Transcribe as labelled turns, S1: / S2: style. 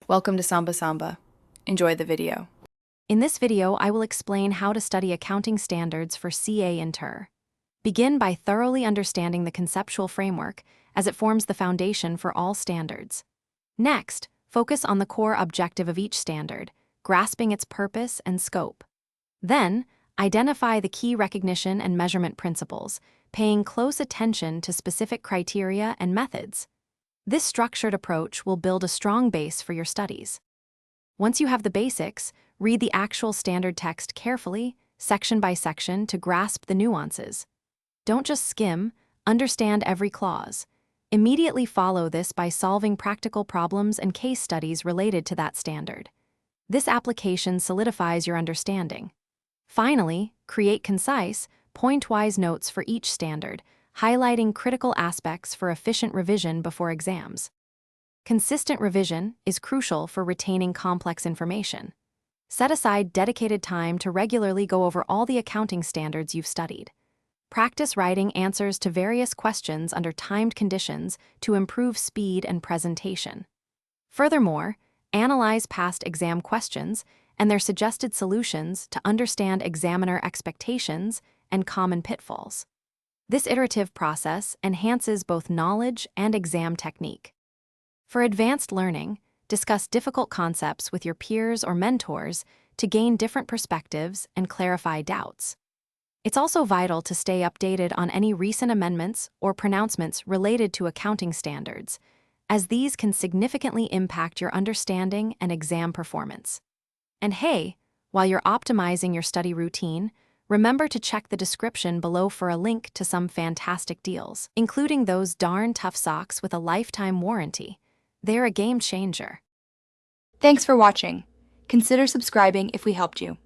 S1: Welcome to Samba Samba. Enjoy the video.
S2: In this video, I will explain how to study accounting standards for CA Inter. Begin by thoroughly understanding the conceptual framework, as it forms the foundation for all standards. Next, focus on the core objective of each standard, grasping its purpose and scope. Then, identify the key recognition and measurement principles, paying close attention to specific criteria and methods. This structured approach will build a strong base for your studies. Once you have the basics, read the actual standard text carefully, section by section, to grasp the nuances. Don't just skim, understand every clause. Immediately follow this by solving practical problems and case studies related to that standard. This application solidifies your understanding. Finally, create concise, point-wise notes for each standard, highlighting critical aspects for efficient revision before exams. Consistent revision is crucial for retaining complex information. Set aside dedicated time to regularly go over all the accounting standards you've studied. Practice writing answers to various questions under timed conditions to improve speed and presentation. Furthermore, analyze past exam questions and their suggested solutions to understand examiner expectations and common pitfalls. This iterative process enhances both knowledge and exam technique. For advanced learning, discuss difficult concepts with your peers or mentors to gain different perspectives and clarify doubts. It's also vital to stay updated on any recent amendments or pronouncements related to accounting standards, as these can significantly impact your understanding and exam performance. And hey, while you're optimizing your study routine, remember to check the description below for a link to some fantastic deals, including those darn tough socks with a lifetime warranty. They're a game changer.
S1: Thanks for watching. Consider subscribing if we helped you.